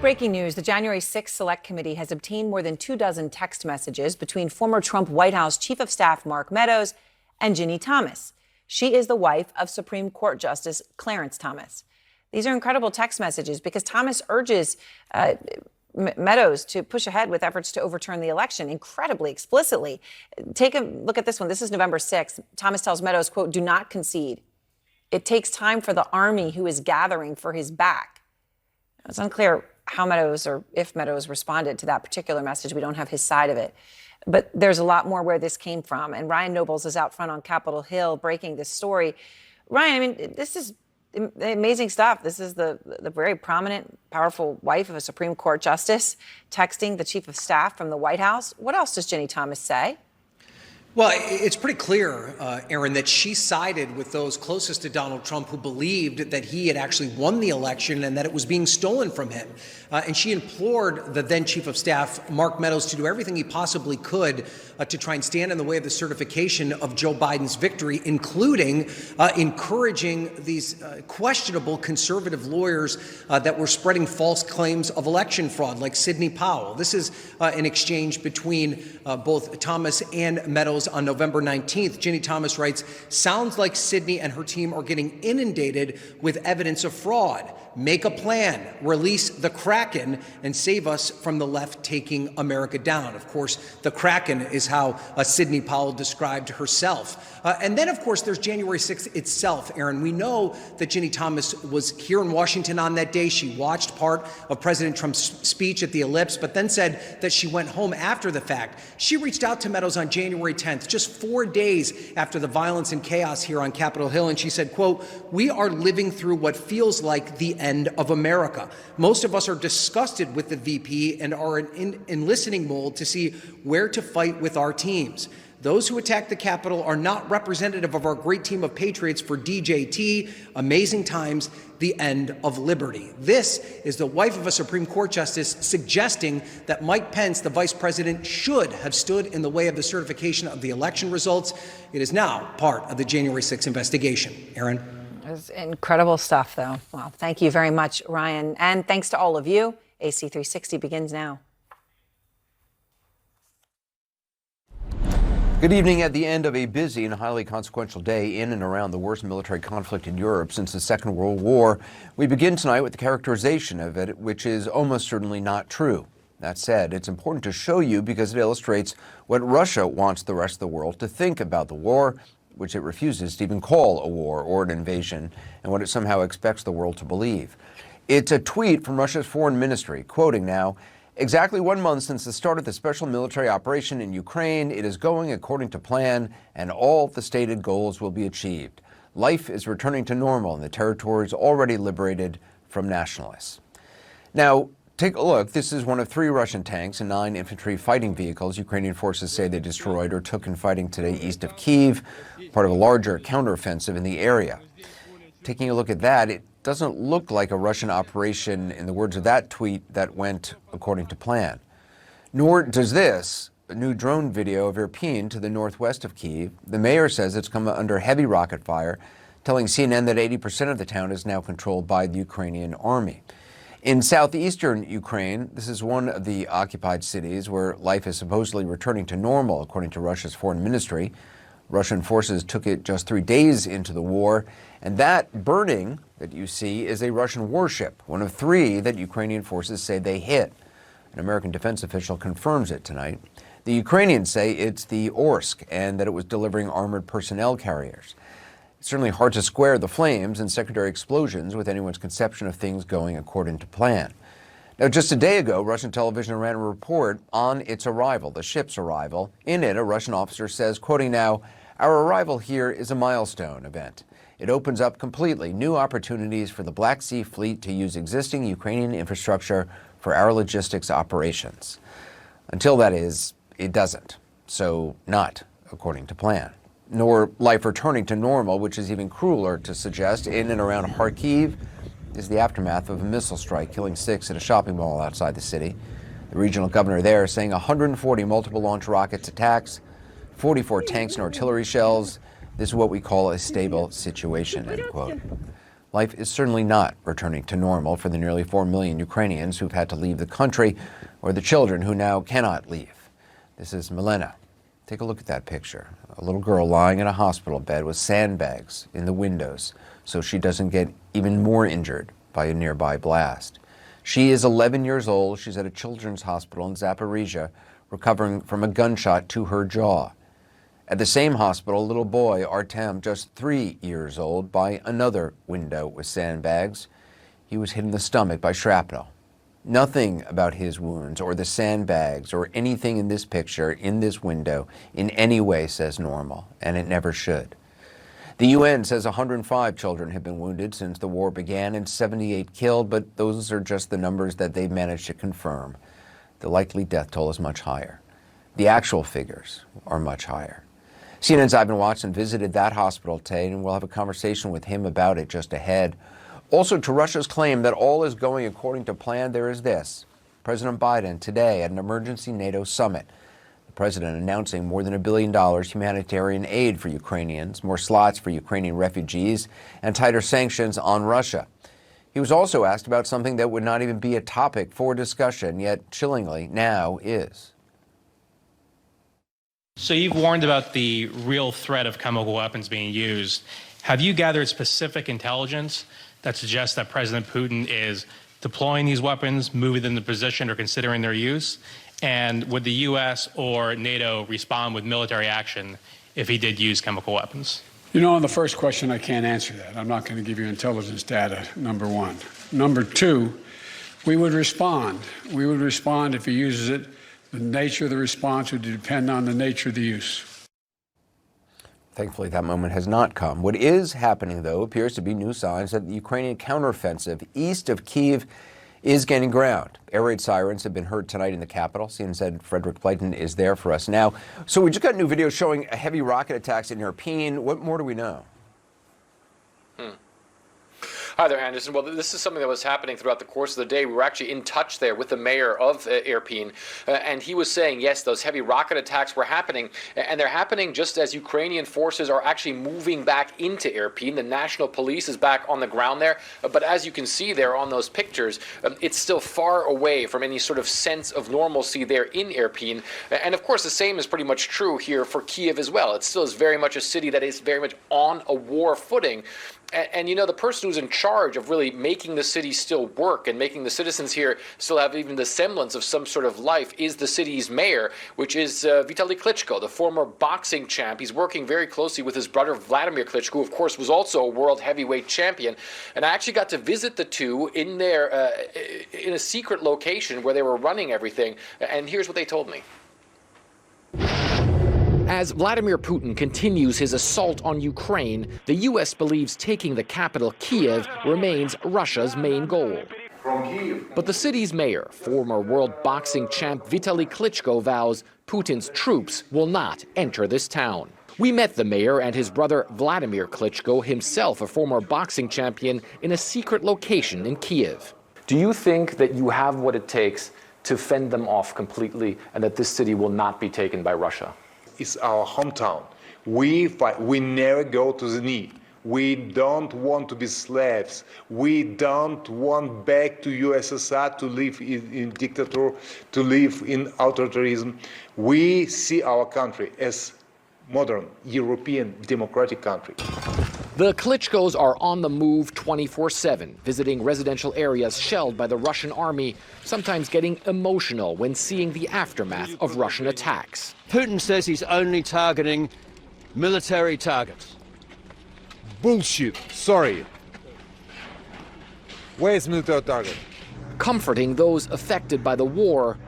Breaking news, the January 6th Select Committee has obtained more than 24 text messages between former Trump White House Chief of Staff Mark Meadows and Ginny Thomas. She is the wife of Supreme Court Justice Clarence Thomas. These are incredible text messages because Thomas urges Meadows to push ahead with efforts to overturn the election incredibly explicitly. Take a look at this one. This is November 6th. Thomas tells Meadows, quote, "Do not concede. It takes time for the army who is gathering for his back." It's unclear how Meadows or if Meadows responded to that particular message. We don't have his side of it. But there's a lot more where this came from. And Ryan Nobles is out front on Capitol Hill breaking this story. Ryan, I mean, this is amazing stuff. This is the very prominent, powerful wife of a Supreme Court justice texting the chief of staff from the White House. What else does Ginny Thomas say? Well, it's pretty clear, Aaron, that she sided with those closest to Donald Trump who believed that he had actually won the election and that it was being stolen from him. And she implored the then chief of staff, Mark Meadows, to do everything he possibly could to try and stand in the way of the certification of Joe Biden's victory, including encouraging these questionable conservative lawyers that were spreading false claims of election fraud, like Sidney Powell. This is an exchange between both Thomas and Meadows on November 19th. Ginny Thomas writes, "Sounds like Sidney and her team are getting inundated with evidence of fraud. Make a plan, release the Kraken, and save us from the left taking America down." Of course, the Kraken is how Sidney Powell described herself. And then, of course, there's January 6th itself, Aaron. We know that Ginny Thomas was here in Washington on that day. She watched part of President Trump's speech at the Ellipse, but then said that she went home after the fact. She reached out to Meadows on January 10th, just 4 days after the violence and chaos here on Capitol Hill, and she said, quote, "We are living through what feels like the end of America. Most of us are disgusted with the VP and are in listening mode to see where to fight with our teams. Those who attacked the Capitol are not representative of our great team of patriots for DJT, amazing times, the end of liberty." This is the wife of a Supreme Court justice suggesting that Mike Pence, the vice president, should have stood in the way of the certification of the election results. It is now part of the January 6th investigation. Aaron? It's incredible stuff, though. Well, thank you very much, Ryan. And thanks to all of you. AC 360 begins now. Good evening. At the end of a busy and highly consequential day in and around the worst military conflict in Europe since the Second World War, we begin tonight with the characterization of it, which is almost certainly not true. That said, it's important to show you because it illustrates what Russia wants the rest of the world to think about the war, which it refuses to even call a war or an invasion, and what it somehow expects the world to believe. It's a tweet from Russia's foreign ministry, quoting now, "Exactly 1 month since the start of the special military operation in Ukraine, it is going according to plan, and all the stated goals will be achieved. Life is returning to normal in the territories already liberated from nationalists." Now, take a look. This is one of 3 Russian tanks and 9 infantry fighting vehicles Ukrainian forces say they destroyed or took in fighting today east of Kyiv, part of a larger counteroffensive in the area. Taking a look at that, it doesn't look like a Russian operation, in the words of that tweet, that went according to plan. Nor does this, a new drone video of Irpin to the northwest of Kyiv. The mayor says it's come under heavy rocket fire, telling CNN that 80% of the town is now controlled by the Ukrainian army. In southeastern Ukraine, this is one of the occupied cities where life is supposedly returning to normal, according to Russia's foreign ministry. Russian forces took it just 3 days into the war, and that burning that you see is a Russian warship, one of 3 that Ukrainian forces say they hit. An American defense official confirms it tonight. The Ukrainians say it's the Orsk and that it was delivering armored personnel carriers. It's certainly hard to square the flames and secondary explosions with anyone's conception of things going according to plan. Now, just a day ago, Russian television ran a report on its arrival, the ship's arrival. In it, a Russian officer says, quoting now, "Our arrival here is a milestone event. It opens up completely new opportunities for the Black Sea Fleet to use existing Ukrainian infrastructure for our logistics operations." Until that is, it doesn't. So not according to plan. Nor life returning to normal, which is even crueler to suggest. In and around Kharkiv is the aftermath of a missile strike, killing 6 at a shopping mall outside the city. The regional governor there saying 140 multiple launch rockets attacks, 44 tanks and artillery shells. This is what we call a stable situation, end quote. Life is certainly not returning to normal for the nearly 4 million Ukrainians who've had to leave the country, or the children who now cannot leave. This is Milena. Take a look at that picture. A little girl lying in a hospital bed with sandbags in the windows so she doesn't get even more injured by a nearby blast. She is 11 years old. She's at a children's hospital in Zaporizhia, recovering from a gunshot to her jaw. At the same hospital, a little boy, Artem, just 3 years old, by another window with sandbags. He was hit in the stomach by shrapnel. Nothing about his wounds or the sandbags or anything in this picture, in this window, in any way says normal, and it never should. The UN says 105 children have been wounded since the war began and 78 killed, but those are just the numbers that they've managed to confirm. The likely death toll is much higher. The actual figures are much higher. CNN's Ivan Watson visited that hospital today, and we'll have a conversation with him about it just ahead. Also, to Russia's claim that all is going according to plan, there is this. President Biden today at an emergency NATO summit. The president announcing more than $1 billion humanitarian aid for Ukrainians, more slots for Ukrainian refugees, and tighter sanctions on Russia. He was also asked about something that would not even be a topic for discussion, yet chillingly now is. So you've warned about the real threat of chemical weapons being used. Have you gathered specific intelligence that suggests that President Putin is deploying these weapons, moving them to position, or considering their use? And would the U.S. or NATO respond with military action if he did use chemical weapons? You know, on the first question, I can't answer that. I'm not going to give you intelligence data, number one. Number two, we would respond. We would respond if he uses it. The nature of the response would depend on the nature of the use. Thankfully, that moment has not come. What is happening, though, appears to be new signs that the Ukrainian counteroffensive east of Kyiv is gaining ground. Air raid sirens have been heard tonight in the capital. CNN's Frederick Blayton is there for us now. So we just got new video showing heavy rocket attacks in Irpin. What more do we know? Hi there, Anderson. Well, this is something that was happening throughout the course of the day. We were actually in touch there with the mayor of Irpin, and he was saying, yes, those heavy rocket attacks were happening, and they're happening just as Ukrainian forces are actually moving back into Irpin. The national police is back on the ground there, but as you can see there on those pictures, it's still far away from any sort of sense of normalcy there in Irpin. And of course, the same is pretty much true here for Kyiv as well. It still is very much a city that is very much on a war footing. And you know, the person who's in charge of really making the city still work and making the citizens here still have even the semblance of some sort of life is the city's mayor, which is Vitaly Klitschko, the former boxing champ. He's working very closely with his brother Vladimir Klitschko, who of course was also a world heavyweight champion. And I actually got to visit the two in their in a secret location where they were running everything. And here's what they told me. As Vladimir Putin continues his assault on Ukraine, the U.S. believes taking the capital, Kyiv, remains Russia's main goal. But the city's mayor, former world boxing champ Vitaly Klitschko, vows Putin's troops will not enter this town. We met the mayor and his brother Vladimir Klitschko, himself a former boxing champion, in a secret location in Kyiv. Do you think that you have what it takes to fend them off completely and that this city will not be taken by Russia? It's our hometown. We fight. We never go to the knee. We don't want to be slaves. We don't want back to USSR to live in dictator, to live in authoritarianism. We see our country as modern European democratic country. The Klitschkos are on the move 24/7, visiting residential areas shelled by the Russian army, sometimes getting emotional when seeing the aftermath of Russian attacks. Putin says he's only targeting military targets. Bullshit. Sorry. Where is military target? Comforting those affected by the war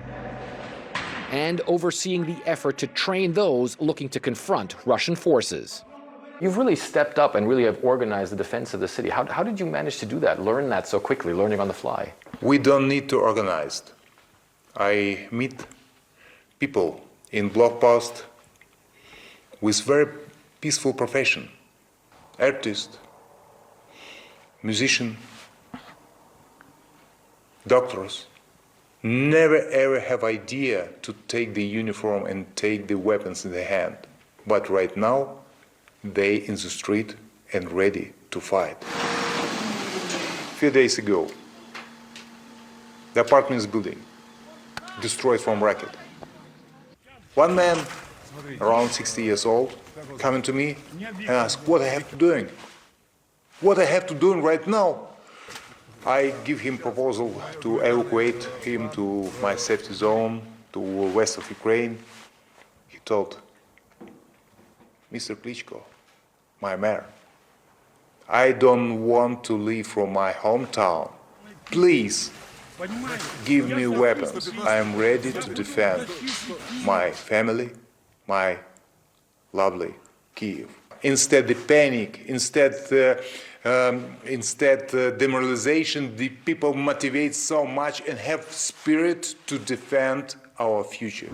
and overseeing the effort to train those looking to confront Russian forces. You've really stepped up and really have organized the defense of the city. How did you manage to do that, learn that so quickly, learning on the fly? We don't need to organize. I meet people in blog post with very peaceful profession. Artist, musician, doctors. Never ever have idea to take the uniform and take the weapons in the hand. But right now, they in the street and ready to fight. few days ago, the apartment building destroyed from rocket. One man, around 60 years old, coming to me and asked what I have to doing. What I have to do right now. I give him proposal to evacuate him to my safety zone, to west of Ukraine. He told, Mr. Klitschko, my mayor, I don't want to leave from my hometown. Please, give me weapons. I am ready to defend my family, my lovely Kyiv. Instead the panic, instead demoralization, the people motivate so much and have spirit to defend our future.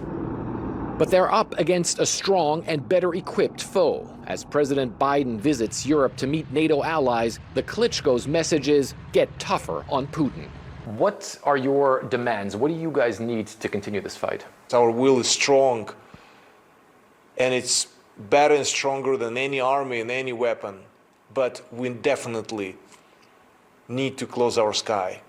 But they're up against a strong and better equipped foe. As President Biden visits Europe to meet NATO allies, the Klitschko's message is get tougher on Putin. What are your demands? What do you guys need to continue this fight? Our will is strong, and it's better and stronger than any army and any weapon. But we definitely need to close our sky.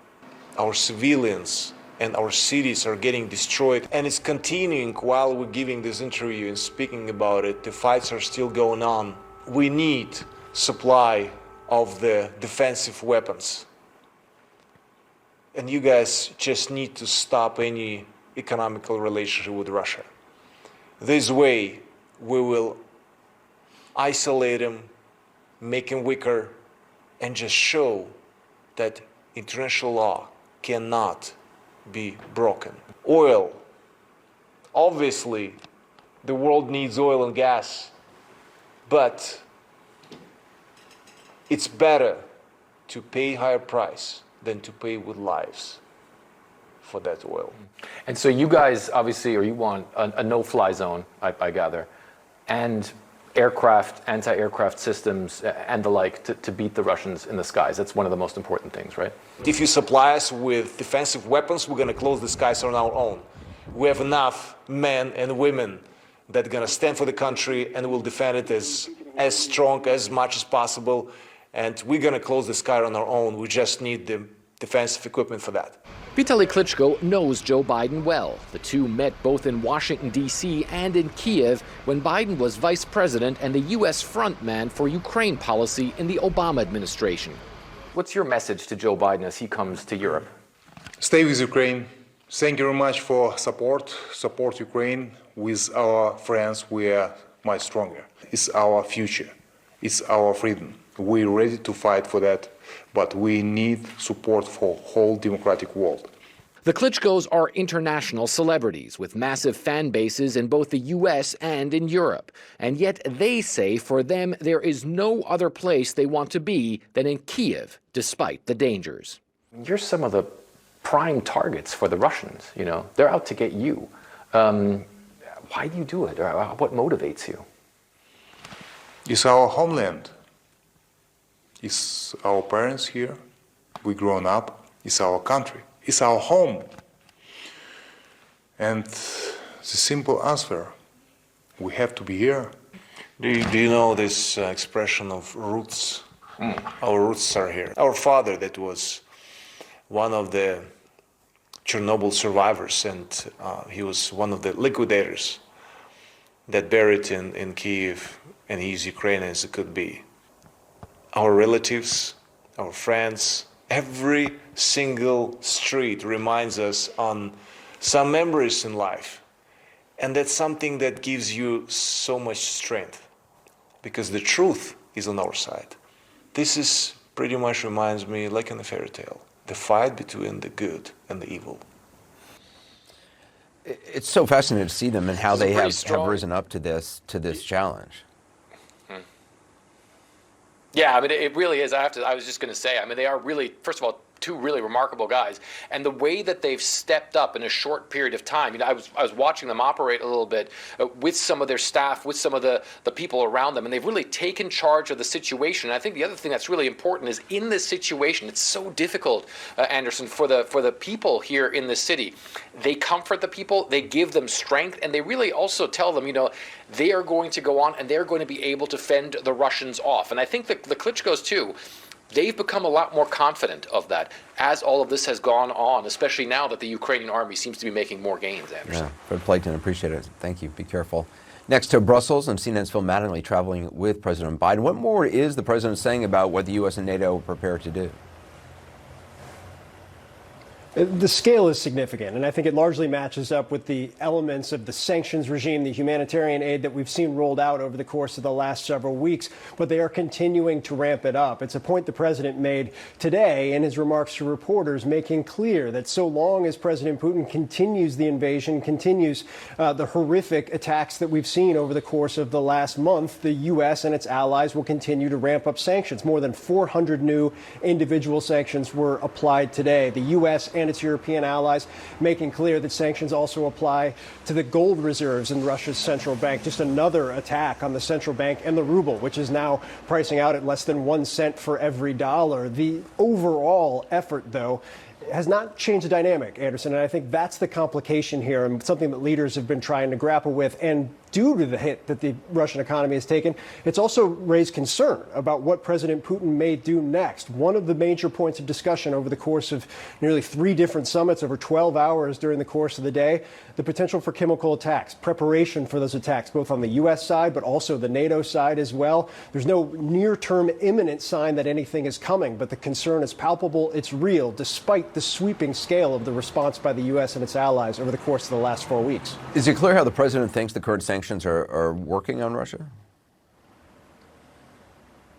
Our civilians and our cities are getting destroyed, and it's continuing while we're giving this interview and speaking about it. The fights are still going on. We need supply of the defensive weapons. And you guys just need to stop any economical relationship with Russia. This way, we will isolate him, make him weaker, and just show that international law cannot be broken. Oil. Obviously, the world needs oil and gas, but it's better to pay higher price than to pay with lives for that oil. And so you guys obviously, or you want a no-fly zone, I gather, and aircraft, anti-aircraft systems and the like to beat the Russians in the skies. That's one of the most important things, right? If you supply us with defensive weapons, we're going to close the skies on our own. We have enough men and women that are going to stand for the country and will defend it as strong, as much as possible. And we're going to close the sky on our own. We just need the defensive equipment for that. Vitaly Klitschko knows Joe Biden well. The two met both in Washington, D.C. and in Kyiv when Biden was vice president and the U.S. frontman for Ukraine policy in the Obama administration. What's your message to Joe Biden as he comes to Europe? Stay with Ukraine. Thank you very much for support. Support Ukraine. With our friends, we are much stronger. It's our future. It's our freedom. We're ready to fight for that, but we need support for whole democratic world. The Klitschkos are international celebrities with massive fan bases in both the U.S. and in Europe. And yet they say for them there is no other place they want to be than in Kyiv, despite the dangers. You're some of the prime targets for the Russians, you know. They're out to get you. Why do you do it? Or what motivates you? It's our homeland. It's our parents here. We grown up. It's our country. It's our home. And the simple answer, we have to be here. Do you know this expression of roots? Our roots are here. Our father, that was one of the Chernobyl survivors, and he was one of the liquidators that buried in Kyiv, and he's Ukrainian as it could be. Our relatives, our friends, every single street reminds us on some memories in life. And that's something that gives you so much strength, because the truth is on our side. This is pretty much reminds me like in a fairy tale, the fight between the good and the evil. It's so fascinating to see them and how they have risen up to this challenge. Yeah, I mean, it really is. I was just going to say, I mean, they are really, first of all, two really remarkable guys. And the way that they've stepped up in a short period of time, you know, I was watching them operate a little bit with some of their staff, with some of the people around them, and they've really taken charge of the situation. And I think the other thing that's really important is in this situation, it's so difficult, Anderson, for the people here in the city. They comfort the people, they give them strength, and they really also tell them, you know, they are going to go on and they're going to be able to fend the Russians off. And I think the Klitschkos, too, they've become a lot more confident of that as all of this has gone on, especially now that the Ukrainian army seems to be making more gains, Anderson. Yeah, Fred Plankton, appreciate it. Thank you. Be careful. Next to Brussels, and CNN's Phil Mattingly traveling with President Biden. What more is the president saying about what the U.S. and NATO are prepared to do? The scale is significant, and I think it largely matches up with the elements of the sanctions regime, the humanitarian aid that we've seen rolled out over the course of the last several weeks, but they are continuing to ramp it up. It's a point the president made today in his remarks to reporters, making clear that so long as President Putin continues the invasion, continues the horrific attacks that we've seen over the course of the last month, the U.S. and its allies will continue to ramp up sanctions. More than 400 new individual sanctions were applied today. The U.S. and its European allies making clear that sanctions also apply to the gold reserves in Russia's central bank. Just another attack on the central bank and the ruble, which is now pricing out at less than 1 cent for every dollar. The overall effort, though, has not changed the dynamic, Anderson, and I think that's the complication here and something that leaders have been trying to grapple with. And due to the hit that the Russian economy has taken, it's also raised concern about what President Putin may do next. One of the major points of discussion over the course of nearly 3 different summits over 12 hours during the course of the day, the potential for chemical attacks, preparation for those attacks, both on the U.S. side, but also the NATO side as well. There's no near-term imminent sign that anything is coming, but the concern is palpable, it's real, despite the sweeping scale of the response by the U.S. and its allies over the course of the last 4 weeks. Is it clear how the president thinks the current sanctions are working on Russia?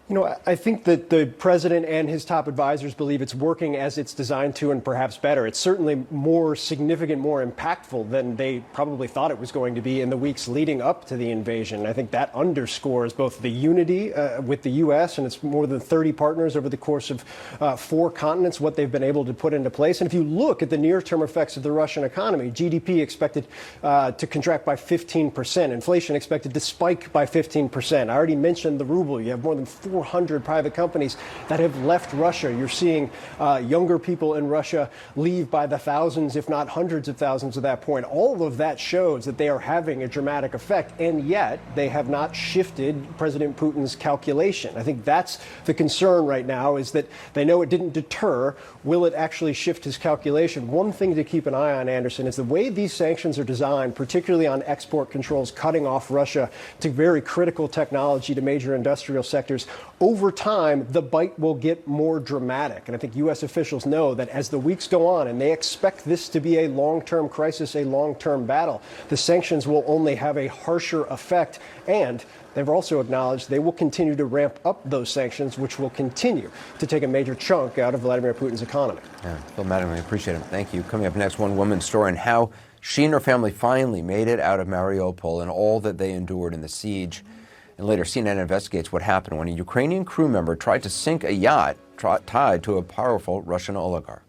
You know, I think that the president and his top advisors believe it's working as it's designed to, and perhaps better. It's certainly more significant, more impactful than they probably thought it was going to be in the weeks leading up to the invasion. I think that underscores both the unity with the U.S. and its more than 30 partners over the course of 4 continents, what they've been able to put into place. And if you look at the near-term effects of the Russian economy, GDP expected to contract by 15%, inflation expected to spike by 15%. I already mentioned the ruble. You have more than 400 private companies that have left Russia. You're seeing younger people in Russia leave by the thousands, if not hundreds of thousands at that point. All of that shows that they are having a dramatic effect, and yet they have not shifted President Putin's calculation. I think that's the concern right now, is that they know it didn't deter. Will it actually shift his calculation? One thing to keep an eye on, Anderson, is the way these sanctions are designed, particularly on export controls, cutting off Russia to very critical technology to major industrial sectors. Over time, the bite will get more dramatic. And I think U.S. officials know that as the weeks go on, and they expect this to be a long-term crisis, a long-term battle, the sanctions will only have a harsher effect. And they've also acknowledged they will continue to ramp up those sanctions, which will continue to take a major chunk out of Vladimir Putin's economy. Yeah, Phil Mattingly, appreciate it. Thank you. Coming up next, one woman's story and how she and her family finally made it out of Mariupol and all that they endured in the siege. And later, CNN investigates what happened when a Ukrainian crew member tried to sink a yacht tied to a powerful Russian oligarch.